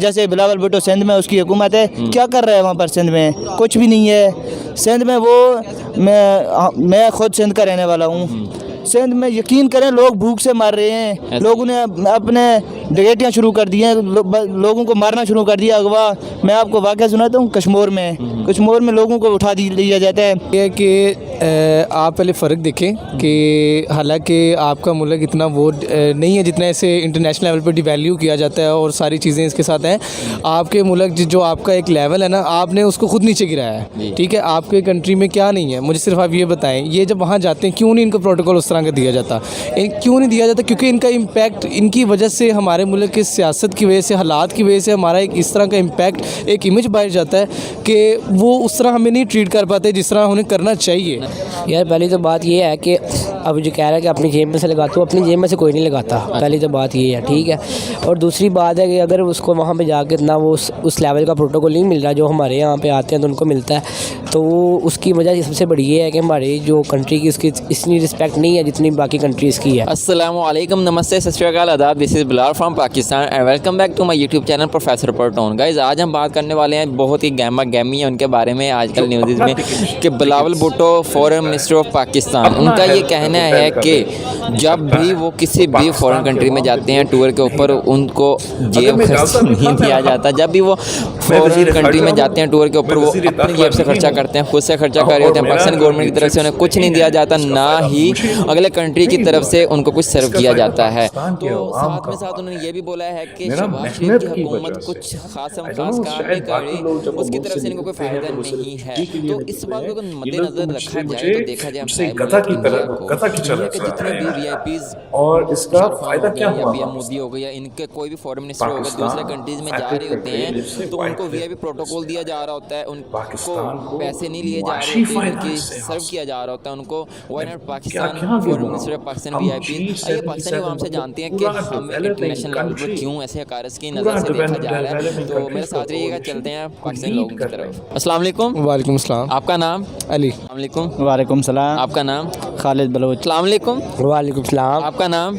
जैसे बिलावल भुट्टो सिंध में उसकी हुकूमत है, क्या कर रहा है वहाँ पर सिंध में? कुछ भी नहीं है सिंध में। वो मैं खुद सिंध का रहने वाला हूँ। सिंध में यकीन करें लोग भूख से मर रहे हैं। लोगों ने अपने डकैतियाँ शुरू कर दी हैं, लोगों को मारना शुरू कर दिया, अगवा। मैं आपको वाक़या सुनाता हूँ। कश्मीर में लोगों को उठा लिया जाता है। ये कि आप पहले फ़र्क देखें कि हालांकि आपका मुल्क इतना वो नहीं है जितना ऐसे इंटरनेशनल लेवल पर डिवैल्यू किया जाता है और सारी चीज़ें इसके साथ हैं। आपके मुल्क जो आपका एक लेवल है ना, आपने उसको खुद नीचे गिराया है। ठीक है, आपके कंट्री में क्या नहीं है, मुझे सिर्फ आप ये बताएं। ये जब वहाँ जाते हैं क्यों नहीं इनको प्रोटोकॉल उस तरह का दिया जाता? क्यों नहीं दिया जाता? क्योंकि इनका इम्पैक्ट इनकी वजह से, हमारे मुल्क की सियासत की वजह से, हालात की वजह से हमारा एक इस तरह का इम्पैक्ट, एक इमेज बाहर जाता है कि वो उस तरह हमें नहीं ट्रीट कर पाते जिस तरह उन्हें करना चाहिए। यार पहली तो बात ये है कि अब जो कह रहा है कि अपनी जेब में से लगाता हूँ, अपनी जेब में से कोई नहीं लगाता। पहली तो बात ये है, ठीक है। और दूसरी बात है कि अगर उसको वहाँ पे जाकर इतना वो उस लेवल का प्रोटोकॉल नहीं मिल रहा जो हमारे यहाँ पे आते हैं तो उनको मिलता है, तो उसकी वजह सबसे बड़ी ये है कि हमारी जो कंट्री की उसकी इतनी रिस्पेक्ट नहीं है जितनी बाकी कंट्रीज़ की है। अस्सलाम वालेकुम, नमस्ते, सत श्री अकाल, आदाब। This is Bilal from Pakistan and welcome back to my YouTube channel professor परटोन। गाइस, आज हम बात करने वाले हैं बहुत ही गहमा गहमी है उनके बारे में आजकल न्यूज़ में कि Bilawal Bhutto foreign minister of Pakistan, उनका ये कहना है कि जब भी वो किसी भी फॉरेन कंट्री में जाते हैं टूर के ऊपर, उनको जेब खर्च नहीं दिया जाता। जब भी वो फॉरेन कंट्री में जाते हैं टूर के ऊपर, वो अपनी जेब से खर्चा करते हैं, खुद से खर्चा कर रहे होते हैं। पाकिस्तान गवर्नमेंट की तरफ से उन्हें कुछ नहीं दिया जाता, ना ही अगले कंट्री की तरफ से उनको कुछ सर्व किया जाता है। तो साथ में साथ उन्होंने ये भी बोला है कि शहबाज शरीफ की हुकूमत कुछ खास काम नहीं कर रही, उसकी तरफ से इनको कोई फ़ायदा नहीं है। तो इस बात को मद्देनजर रखा जाए तो देखा जाए जितने भी वीआईपीज़ और इसका फायदा क्या हुआ? पीएम मोदी हो गए या इनके कोई भी फॉरेन मिनिस्टर हो गए दूसरे कंट्रीज में जा रहे होते हैं, तो उनको वीआईपी प्रोटोकॉल दिया जा रहा होता है, उनको पैसे नहीं लिए जा रहे होते, बल्कि सर्व किया जा रहा होता है उनको। Why not Pakistan foreign minister of Pakistan VIP. आइए पाकिस्तानी आवाम से जानते हैं कि हमें इंटरनेशनल लेवल पर क्यों ऐसे कारस की नज़र से देखा जा रहा है। तो मेरे साथ रहिएगा, चलते हैं पाकिस्तानी लोगों की तरफ। अस्सलाम वालेकुम। वालेकुम सलाम। आपका नाम? अली। अस्सलाम वालेकुम। वालेकुम सलाम। आपका नाम? खालिद बलोच। अस्सलाम वालेकुम। वालेकुम सलाम। आपका नाम?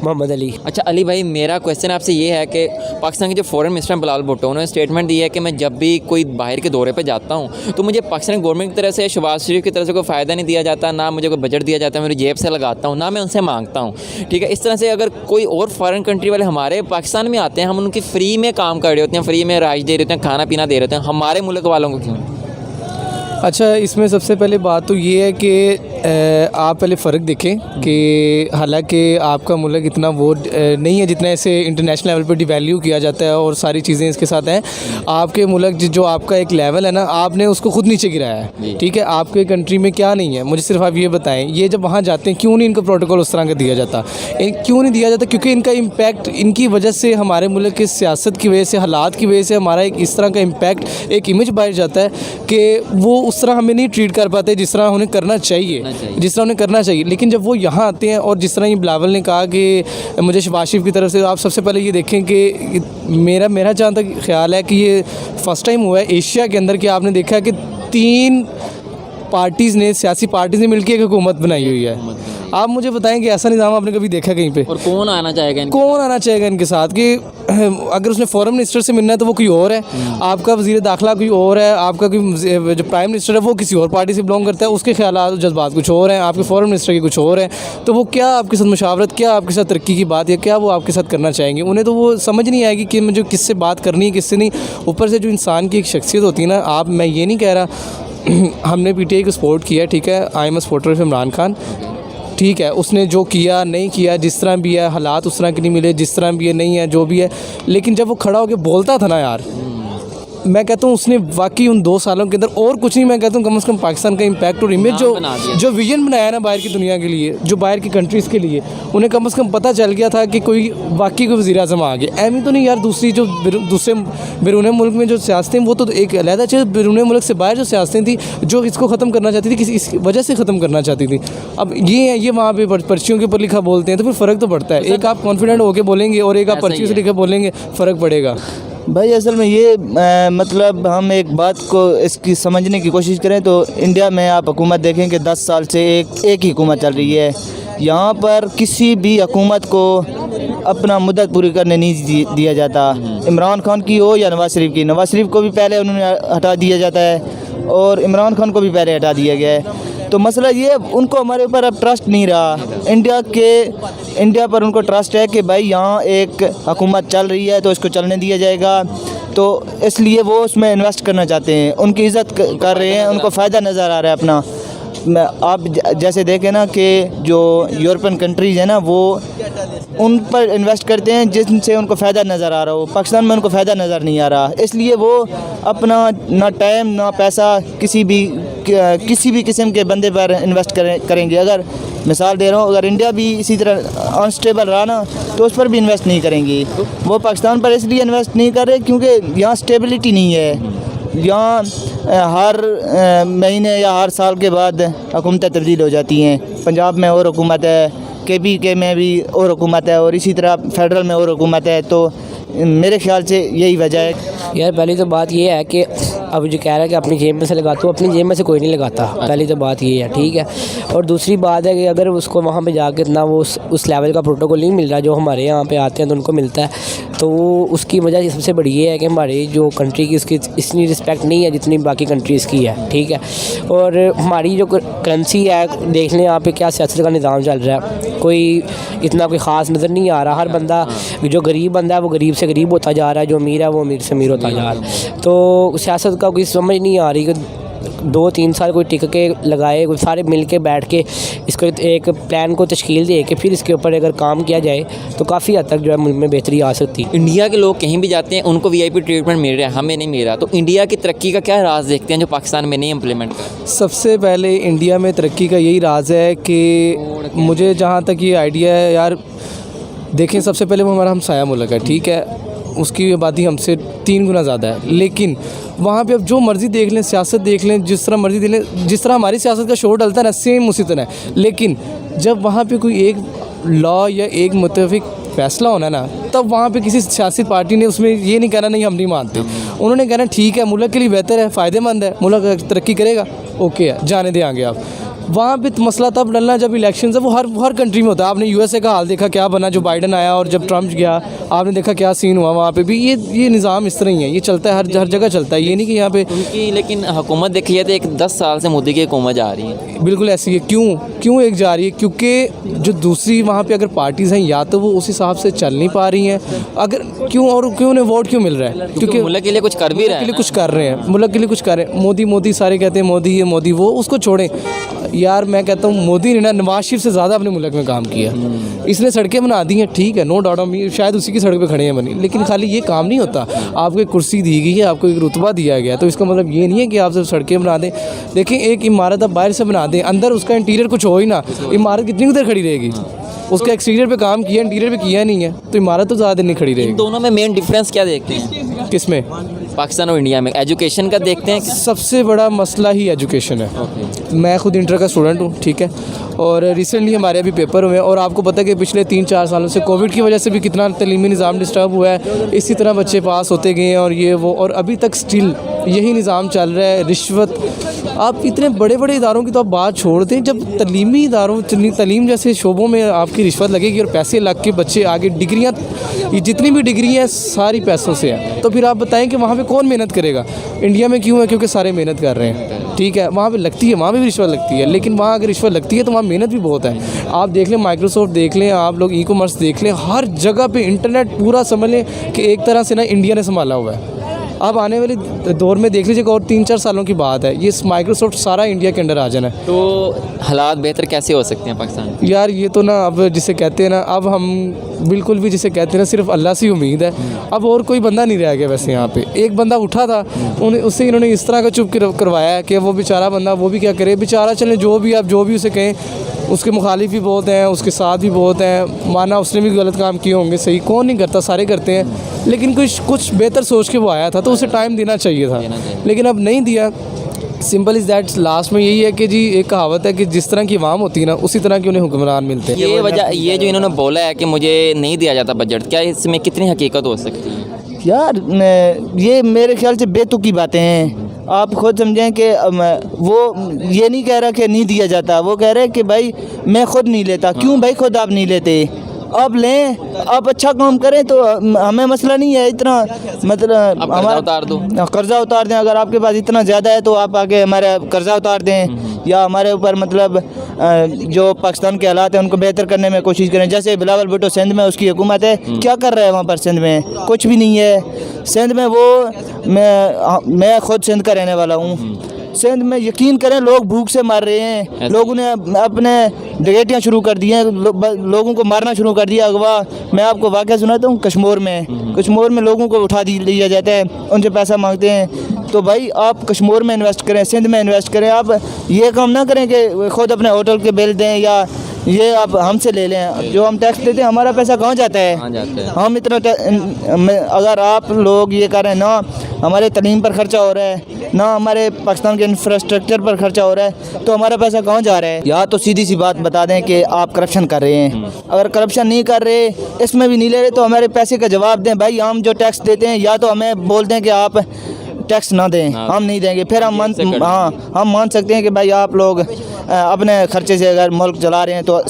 मोहम्मद अली। अच्छा अली भाई, मेरा क्वेश्चन आपसे ये है कि पाकिस्तान के जो फॉरेन मिनिस्टर हैं बिलावल भुट्टो, उन्होंने स्टेटमेंट दी है कि मैं जब भी कोई बाहर के दौरे पे जाता हूँ तो मुझे पाकिस्तान गवर्नमेंट की तरफ से, शहबाज शरीफ की तरफ से कोई फ़ायदा नहीं दिया जाता, ना मुझे कोई बजट दिया जाता, मेरी जेब से लगाता हूँ, ना मैं उनसे मांगता हूँ। ठीक है, इस तरह से अगर कोई और फॉरेन कंट्री वाले हमारे पाकिस्तान में आते हैं, हम उनकी फ्री में काम कर रहे होते हैं, फ्री में राइस दे रहे होते हैं, खाना पीना दे रहे होते हैं, हमारे मुल्क वालों को क्यों? अच्छा, इसमें सबसे पहले बात तो ये है कि आप पहले फ़र्क देखें कि हालांकि आपका मुल्क इतना वो नहीं है जितना ऐसे इंटरनेशनल लेवल पर डिवैल्यू किया जाता है और सारी चीज़ें इसके साथ हैं। आपके मुल्क जो आपका एक लेवल है ना, आपने उसको खुद नीचे गिराया है। ठीक है, आपके कंट्री में क्या नहीं है, मुझे सिर्फ आप ये बताएं। ये जब वहाँ जाते हैं क्यों नहीं इनको प्रोटोकॉल उस तरह का दिया जाता? क्यों नहीं दिया जाता? क्योंकि इनका इम्पैक्ट इनकी वजह से, हमारे मुल्क की सियासत की वजह से, हालात की वजह से हमारा एक इस तरह का इम्पैक्ट, एक इमेज बाहर जाता है कि वो उस तरह हमें नहीं ट्रीट कर पाते जिस तरह उन्हें करना चाहिए, जिस तरह उन्हें करना चाहिए। लेकिन जब वो यहाँ आते हैं, और जिस तरह ये बिलावल ने कहा कि मुझे शहबाज शरीफ की तरफ से, आप सबसे पहले ये देखें कि मेरा जहाँ तक ख्याल है कि ये फ़र्स्ट टाइम हुआ है एशिया के अंदर कि आपने देखा है कि 3 पार्टीज़ ने, सियासी पार्टीज़ ने मिलकर एक हुकूमत बनाई हुई है। आप मुझे बताएं कि ऐसा निज़ाम आपने कभी देखा कहीं पे? और कौन आना चाहेगा इनके साथ? कि अगर उसने फॉरेन मिनिस्टर से मिलना है तो वो कोई और है, आपका वज़ीर दाखिला कोई और है, आपका कोई जो प्राइम मिनिस्टर है वो किसी और पार्टी से बिलोंग करता है, उसके ख्यालात जज्बात कुछ और हैं, आपके फॉरेन मिनिस्टर के कुछ और हैं। तो वो क्या आपके साथ मुशावरत, क्या आपके साथ तरक्की की बात, या क्या वो आपके साथ करना चाहेंगे? उन्हें तो वो समझ नहीं आएगी कि मुझे किससे बात करनी है, किससे नहीं। ऊपर से जो इंसान की एक शख्सियत होती है ना, मैं ये नहीं कह रहा हमने पीटीआई को सपोर्ट किया, ठीक है, I am a supporter of Imran Khan, ठीक है, उसने जो किया नहीं किया, जिस तरह भी है, हालात उस तरह के नहीं मिले, जिस तरह भी है नहीं है, जो भी है, लेकिन जब वो खड़ा होकर बोलता था ना यार, मैं कहता हूँ उसने वाकई उन 2 सालों के अंदर और कुछ नहीं, मैं कहता हूँ कम से कम पाकिस्तान का इम्पैक्ट और इमेज जो विजन बनाया ना बाहर की दुनिया के लिए, जो बाहर की कंट्रीज़ के लिए, उन्हें कम से कम पता चल गया था कि कोई वाकई कोई वज़ीर आज़म आ गया। एम ही तो नहीं यार, दूसरे बैरून मुल्क में जो सियासतें, वो तो एक अलहदा चीज़, बैरून मुल्क से बाहर जो सियासतें थी जो इसको ख़त्म करना चाहती थी, किसी इस वजह से ख़त्म करना चाहती थी। अब ये वहाँ पर पर्चियों के ऊपर लिखा बोलते हैं, तो फिर फ़र्क तो पड़ता है। एक आप कॉन्फिडेंट होकर बोलेंगे और एक आप पर्ची से लिखा बोलेंगे, फ़र्क पड़ेगा भाई। असल में ये मतलब हम एक बात को इसकी समझने की कोशिश करें तो इंडिया में आप हुकूमत देखें कि 10 साल से एक ही हुकूमत चल रही है। यहाँ पर किसी भी हुकूमत को अपना मुद्दत पूरी करने नहीं दिया जाता। इमरान खान की हो या नवाज शरीफ की, नवाज शरीफ को भी पहले उन्होंने हटा दिया जाता है और इमरान खान को भी पहले हटा दिया गया है। तो मसला ये, उनको हमारे ऊपर अब ट्रस्ट नहीं रहा। इंडिया पर उनको ट्रस्ट है कि भाई यहाँ एक हुकूमत चल रही है तो इसको चलने दिया जाएगा, तो इसलिए वो उसमें इन्वेस्ट करना चाहते हैं, उनकी इज़्ज़त कर रहे हैं, उनको फ़ायदा नज़र आ रहा है अपना। आप जैसे देखें ना कि जो यूरोपियन कंट्रीज़ हैं ना, वो उन पर इन्वेस्ट करते हैं जिनसे उनको फ़ायदा नज़र आ रहा हो। पाकिस्तान में उनको फ़ायदा नज़र नहीं आ रहा, इसलिए वो अपना ना टाइम ना पैसा किसी भी किस्म के बंदे पर इन्वेस्ट करेंगे। अगर मिसाल दे रहा हूँ, अगर इंडिया भी इसी तरह अनस्टेबल रहा ना तो उस पर भी इन्वेस्ट नहीं करेंगे। वो पाकिस्तान पर इसलिए इन्वेस्ट नहीं कर रहे क्योंकि यहाँ स्टेबिलिटी नहीं है। यहाँ हर महीने या हर साल के बाद हुकूमतें तब्दील हो जाती हैं। पंजाब में और हुकूमत है, KPK में भी और हुकूमत है, और इसी तरह फेडरल में और हुकूमत है। तो मेरे ख्याल से यही वजह है। यार पहली तो बात ये है कि अब जो कह रहा है कि अपनी जेब में से लगाता हूँ, अपनी जेब में से कोई नहीं लगाता। पहली तो बात ये है, ठीक है। और दूसरी बात है कि अगर उसको वहाँ पे जाके इतना वो उस लेवल का प्रोटोकॉल नहीं मिल रहा जो हमारे यहाँ पे आते हैं तो उनको मिलता है, तो उसकी वजह सबसे बड़ी ये है कि हमारी जो कंट्री की उसकी इतनी रिस्पेक्ट नहीं है जितनी बाकी कंट्रीज़ की है, ठीक है। और हमारी जो करेंसी है, देख लें यहाँ पे क्या सियासत का निज़ाम चल रहा है, कोई इतना कोई ख़ास नज़र नहीं आ रहा। हर बंदा, जो गरीब बंदा है वो गरीब से गरीब होता जा रहा है, जो अमीर है वो अमीर से अमीर होता जा रहा है। तो सियासत का कोई समझ नहीं आ रही कि 2-3 साल कोई टिक के लगाए, कोई सारे मिल के बैठ के इसको एक प्लान को तश्कील दे के फिर इसके ऊपर अगर काम किया जाए तो काफ़ी हद तक जो है मुल्क में बेहतरी आ सकती है। इंडिया के लोग कहीं भी जाते हैं उनको VIP ट्रीटमेंट मिल रहा है, हमें नहीं मिल रहा। तो इंडिया की तरक्की का क्या राज देखते हैं जो पाकिस्तान में नहीं इम्प्लीमेंट कर? सबसे पहले इंडिया में तरक्की का यही राज है कि मुझे जहाँ तक ये आइडिया है यार, देखें सबसे पहले वो हमारा हमसाया मुल्क है, ठीक है, उसकी आबादी हमसे 3 गुना ज़्यादा है, लेकिन वहाँ पे अब जो मर्ज़ी देख लें, सियासत देख लें, जिस तरह मर्ज़ी देख लें, जिस तरह हमारी सियासत का शोर डलता है ना, सेम उसी तरह है। लेकिन जब वहाँ पे कोई एक लॉ या एक मुतफिक फ़ैसला होना ना, तब वहाँ पे किसी सियासी पार्टी ने उसमें ये नहीं कहना नहीं हम नहीं मानते, उन्होंने कहना ठीक है, मुल्क के लिए बेहतर है, फ़ायदेमंद है, मुल्क तरक्की करेगा, ओके है, जाने दें आगे आप। वहाँ पे मसला तब डलना जब इलेक्शन है, वो हर कंट्री में होता है। आपने USA का हाल देखा क्या बना, जो बाइडन आया और जब ट्रम्प गया आपने देखा क्या सीन हुआ। वहाँ पे भी ये निज़ाम इस तरह ही है, ये चलता है, हर जगह चलता है, ये नहीं कि यहाँ पे उनकी। लेकिन हुकूमत देखी जाए तो एक 10 साल से मोदी की हुकूमत जा रही है। बिल्कुल ऐसी है। क्यों एक जा रही है? क्योंकि जो दूसरी वहाँ पे अगर पार्टीज़ हैं या तो वो उस हिसाब से चल नहीं पा रही हैं, अगर क्यों उन्हें वोट क्यों मिल रहा है? क्योंकि मुल्क के लिए कुछ कर भी रहे हैं, मुल्क के लिए कुछ कर रहे हैं, मुल्क के लिए कुछ कर रहे हैं। मोदी सारे कहते हैं मोदी ये मोदी वो, उसको छोड़ें यार। मैं कहता हूँ मोदी ने ना नवाज शरीफ से ज़्यादा अपने मुल्क में काम किया। इसने सड़कें बना दी हैं, ठीक है, नो डाउट, हम शायद उसी की सड़क पे खड़े हैं बनी, लेकिन खाली ये काम नहीं होता। आपको एक कुर्सी दी गई है, आपको एक रुतबा दिया गया, तो इसका मतलब ये नहीं है कि आप सिर्फ सड़कें बना दें। देखें, एक इमारत आप बाहर से बना दें, अंदर उसका इंटीरियर कुछ हो ही ना, इमारत कितनी देर खड़ी रहेगी? उसका एक्सटीरियर पे काम किया, इंटीरियर पे किया नहीं है, तो इमारत तो ज़्यादा देर नहीं खड़ी रहेगी। दोनों में मेन डिफरेंस क्या देखते हैं? किस में? पाकिस्तान और इंडिया में एजुकेशन का देखते हैं। सबसे बड़ा मसला ही एजुकेशन है। मैं खुद इंटर का स्टूडेंट हूँ, ठीक है, और रिसेंटली हमारे अभी पेपर हुए हैं, और आपको पता है कि पिछले 3-4 सालों से कोविड की वजह से भी कितना तलीमी निज़ाम डिस्टर्ब हुआ है। इसी तरह बच्चे पास होते गए हैं और ये वो, और अभी तक स्टिल यही निज़ाम चल रहा है। रिश्वत, आप इतने बड़े बड़े इदारों की तो आप बात छोड़ दें, जब तलीमी इदारों तलीम जैसे शोबों में आपकी रिश्वत लगेगी और पैसे लग के बच्चे आगे डिग्रियाँ, जितनी भी डिग्री हैं सारी पैसों से हैं, तो फिर आप बताएं कि वहाँ पे कौन मेहनत करेगा? इंडिया में क्यों है? क्योंकि सारे मेहनत कर रहे हैं, ठीक है, वहाँ पे लगती है, वहाँ पे भी रिश्वत लगती है, लेकिन वहाँ अगर रिश्वत लगती है तो वहाँ मेहनत भी बहुत है। आप देख लें, माइक्रोसॉफ्ट देख लें, आप लोग ई-कॉमर्स देख लें, हर जगह पे इंटरनेट पूरा समझ लें कि एक तरह से ना इंडिया ने संभाला हुआ है। अब आने वाले दौर में देख लीजिएगा, और 3-4 सालों की बात है, ये माइक्रोसॉफ्ट सारा इंडिया के अंदर आ जाना है। तो हालात बेहतर कैसे हो सकते हैं पाकिस्तान? यार ये तो ना, अब जिसे कहते हैं ना, अब हम बिल्कुल भी जिसे कहते हैं ना, सिर्फ अल्लाह से उम्मीद है। अब और कोई बंदा नहीं रह गया। वैसे यहाँ पे एक बंदा उठा था, उससे इन्होंने इस तरह का चुप करवाया है कि वो बेचारा बंदा, वो भी क्या करे बेचारा। चलें, जो भी उसे कहें, उसके मुखालिफ भी बहुत हैं, उसके साथ भी बहुत हैं, माना उसने भी गलत काम किए होंगे, सही कौन नहीं करता, सारे करते हैं, लेकिन कुछ बेहतर सोच के वो आया था, तो उसे टाइम देना चाहिए था, लेकिन अब नहीं दिया। Simple is that. लास्ट में यही है कि जी, एक कहावत है कि जिस तरह की आवाम होती है ना, उसी तरह के उन्हें हुक्मरान मिलते हैं। ये वजह, ये जो इन्होंने बोला है कि मुझे नहीं दिया जाता बजट, क्या इसमें कितनी हकीकत हो सकती है? यार ये मेरे ख्याल से बेतुकी बातें हैं। आप खुद समझें कि वो ये नहीं कह रहा कि नहीं दिया जाता, वो कह रहे हैं कि भाई मैं खुद नहीं लेता। क्यों भाई खुद आप नहीं लेते? आप लें, आप अच्छा काम करें तो हमें मसला नहीं है इतना, मतलब कर्जा उतार दो। कर्जा उतार दें। अगर आपके पास इतना ज़्यादा है तो आप आके हमारा कर्जा उतार दें, या हमारे ऊपर मतलब जो पाकिस्तान के हालात हैं उनको बेहतर करने में कोशिश करें। जैसे बिलावल भुट्टो सिंध में उसकी हुकूमत है, क्या कर रहा है वहाँ पर सिंध में? कुछ भी नहीं है सिंध में। वो मैं खुद सिंध का रहने वाला हूँ। सिंध में यकीन करें लोग भूख से मर रहे हैं। लोगों ने अपने डकैतियाँ शुरू कर दी हैं, लोगों को मारना शुरू कर दिया, अगवा। मैं आपको वाक़या सुनाता हूँ। कश्मीर में लोगों को उठा लिया जाता है, उनसे पैसा मांगते हैं। तो भाई आप कश्मीर में इन्वेस्ट करें, सिंध में इन्वेस्ट करें। आप ये काम ना करें कि खुद अपने होटल के बिल दें या ये आप हमसे ले लें। जो हम टैक्स देते हैं हमारा पैसा कहाँ जाता है? हम इतना अगर आप लोग ये करें ना, हमारे तालीम पर ख़र्चा हो रहा है ना, हमारे पाकिस्तान के इंफ्रास्ट्रक्चर पर ख़र्चा हो रहा है, तो हमारा पैसा कहाँ जा रहा है? या तो सीधी सी बात बता दें कि आप करप्शन कर रहे हैं। अगर करप्शन नहीं कर रहे, इसमें भी नहीं ले रहे, तो हमारे पैसे का जवाब दें। भाई हम जो टैक्स देते हैं, या तो हमें बोल दें कि आप टैक्स ना दें, हम नहीं देंगे, फिर हम मान सकते हैं कि भाई आप लोग अपने खर्चे से अगर मुल्क चला रहे हैं तो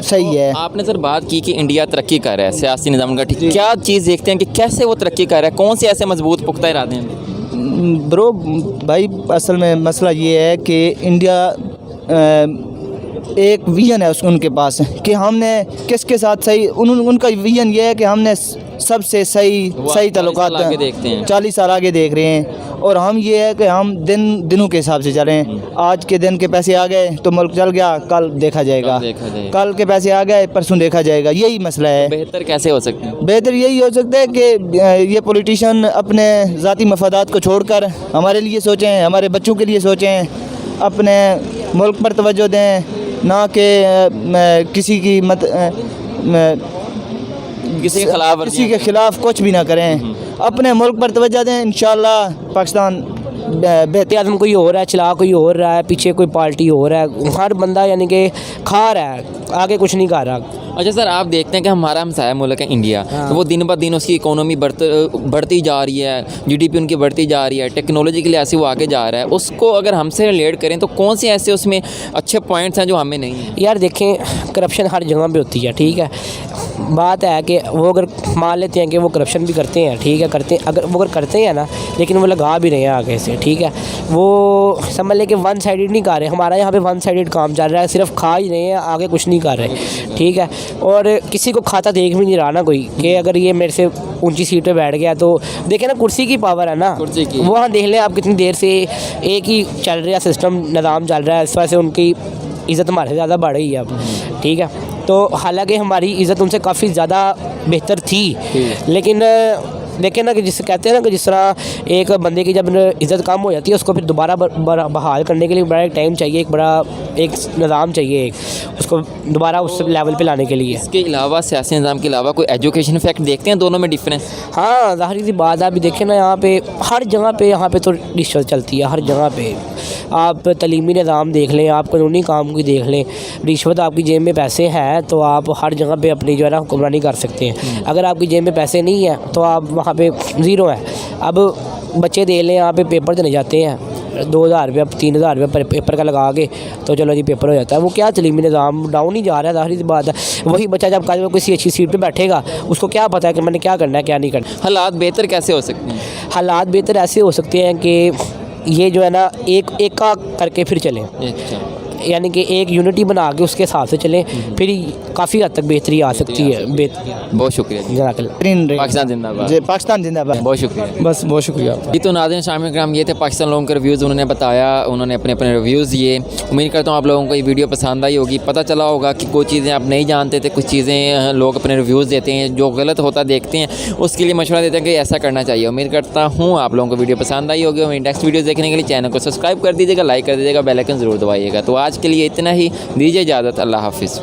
सही है। आपने सर बात की कि इंडिया तरक्की कर रहा है सियासी निज़ाम का, ठीक, क्या चीज़ देखते हैं कि कैसे वो तरक्की कर रहा है? कौन से ऐसे मजबूत पुख्ता इरादे हैं? ब्रो भाई असल में मसला ये है कि इंडिया एक विजन है उनके पास कि हमने किसके साथ सही, उनका विजन ये है कि हमने सबसे सही ताल्लुकात 40 साल आगे देख रहे हैं। और हम ये है कि हम दिनों के हिसाब से चलें। आज के दिन के पैसे आ गए तो मुल्क चल गया, कल देखा जाएगा। कल के पैसे आ गए, परसों देखा जाएगा। यही मसला है। बेहतर कैसे हो सकते हैं? बेहतर यही हो सकता है कि ये पॉलिटिशियन अपने ज़ाती मफादात को छोड़कर हमारे लिए सोचें, हमारे बच्चों के लिए सोचें, अपने मुल्क पर तवज्जो दें, ना कि किसी के खिलाफ कुछ भी ना करें। अपने मुल्क पर तवज्जो दें, इंशाल्लाह पाकिस्तान बेहतर। आदम कोई और है, चला कोई और रहा है, पीछे कोई पार्टी और है, हर बंदा यानी कि खा रहा है, आगे कुछ नहीं कर रहा। अच्छा सर, आप देखते हैं कि हमारा हमसाया मुल्क है इंडिया, तो वो दिन ब दिन उसकी इकोनॉमी बढ़ती जा रही है, जीडीपी उनकी बढ़ती जा रही है, टेक्नोलॉजी के लिए ऐसे वो आगे जा रहा है। उसको अगर हमसे रिलेट करें तो कौन से ऐसे उसमें अच्छे पॉइंट्स हैं जो हमें नहीं हैं? यार देखें, करप्शन हर जगह पे होती है, ठीक है। बात है कि वो अगर मान लेते हैं कि वो करप्शन भी करते हैं, ठीक है, अगर करते हैं ना, लेकिन वो लगा भी रहे हैं आगे से, ठीक है। वो समझ लें कि वन साइडेड नहीं कर रहे। हमारा यहाँ पे वन साइडेड काम चल रहा है, सिर्फ खा ही रहे हैं, आगे कुछ नहीं कर रहे, ठीक है। और किसी को खाता देख भी नहीं रहा ना कोई, कि अगर ये मेरे से ऊंची सीट पे बैठ गया तो देखें ना, कुर्सी की पावर है ना, कुर्सी की। वहाँ देख लें आप कितनी देर से एक ही चल रहा सिस्टम, निज़ाम चल रहा है, इस वजह से उनकी इज़्ज़त हमारे से ज़्यादा बढ़ रही है अब, ठीक है। तो हालांकि हमारी इज़्ज़त उनसे काफ़ी ज़्यादा बेहतर थी, लेकिन देखें ना कि जिससे कहते हैं ना कि जिस तरह एक बंदे की जब इज़्ज़त कम हो जाती है, उसको फिर दोबारा बहाल करने के लिए बड़ा एक टाइम चाहिए, एक निज़ाम चाहिए, उसको दोबारा उस लेवल पे लाने के लिए। इसके अलावा सियासी निज़ाम के अलावा कोई एजुकेशन फैक्ट देखते हैं दोनों में डिफरेंस? हाँ, ज़ाहिर सी बात है। अभी देखें ना, यहाँ पे हर जगह पे यहाँ पे तो रिश्वत चलती है, हर जगह पे। आप तलीमी निज़ाम देख लें, आप कानूनी काम की देख लें, रिश्वत आपकी जेब में पैसे हैं तो आप हर जगह पे अपनी जो है ना हुक्मरानी कर सकते हैं। अगर आपकी जेब में पैसे नहीं है तो आप वहाँ पे ज़ीरो है। अब बच्चे दे लें, यहाँ पे पेपर देने जाते हैं, 2000 रुपया 3000 रुपया पेपर का लगा के, तो चलो जी पेपर हो जाता है। वो क्या तलीमी निज़ाम डाउन ही जा रहा है, ज़ाहिर सी बात है। वही बच्चा जब कल किसी अच्छी सीट पे बैठेगा, उसको क्या पता है कि मैंने क्या करना है क्या नहीं करना। हालात बेहतर कैसे हो सकते हैं? हालात बेहतर ऐसे हो सकते हैं कि ये जो है ना एक का करके फिर चलें, यानी कि एक यूनिटी बना के उसके हिसाब से चलें, फिर काफ़ी हद तक बेहतरी आ सकती है। बहुत शुक्रिया जी। पाकिस्तान जिंदाबाद। पाकिस्तान जिंदाबाद। बहुत शुक्रिया। बस बहुत शुक्रिया। जी, तो नाज़रीन शामिल कराम, ये थे पाकिस्तान लोगों के रिव्यूज़। उन्होंने बताया, उन्होंने अपने अपने रिव्यूज़ दिए। उम्मीद करता हूँ आप लोगों को ये वीडियो पसंद आई होगी। पता चला होगा कि कोई चीज़ें आप नहीं जानते थे, कुछ चीज़ें लोग अपने रिव्यूज़ देते हैं, जो गलत होता देखते हैं उसके लिए मशवरा देते हैं कि ऐसा करना चाहिए। उम्मीद करता हूँ आप लोगों को वीडियो पसंद आई होगी। और नेक्स्ट वीडियो देखने के लिए चैनल को सब्सक्राइब कर दीजिएगा, लाइक कर दीजिएगा, बेल आइकन ज़रूर दबाइएगा। तो आज के लिए इतना ही, दीजिए इजाज़त, अल्लाह हाफिज़।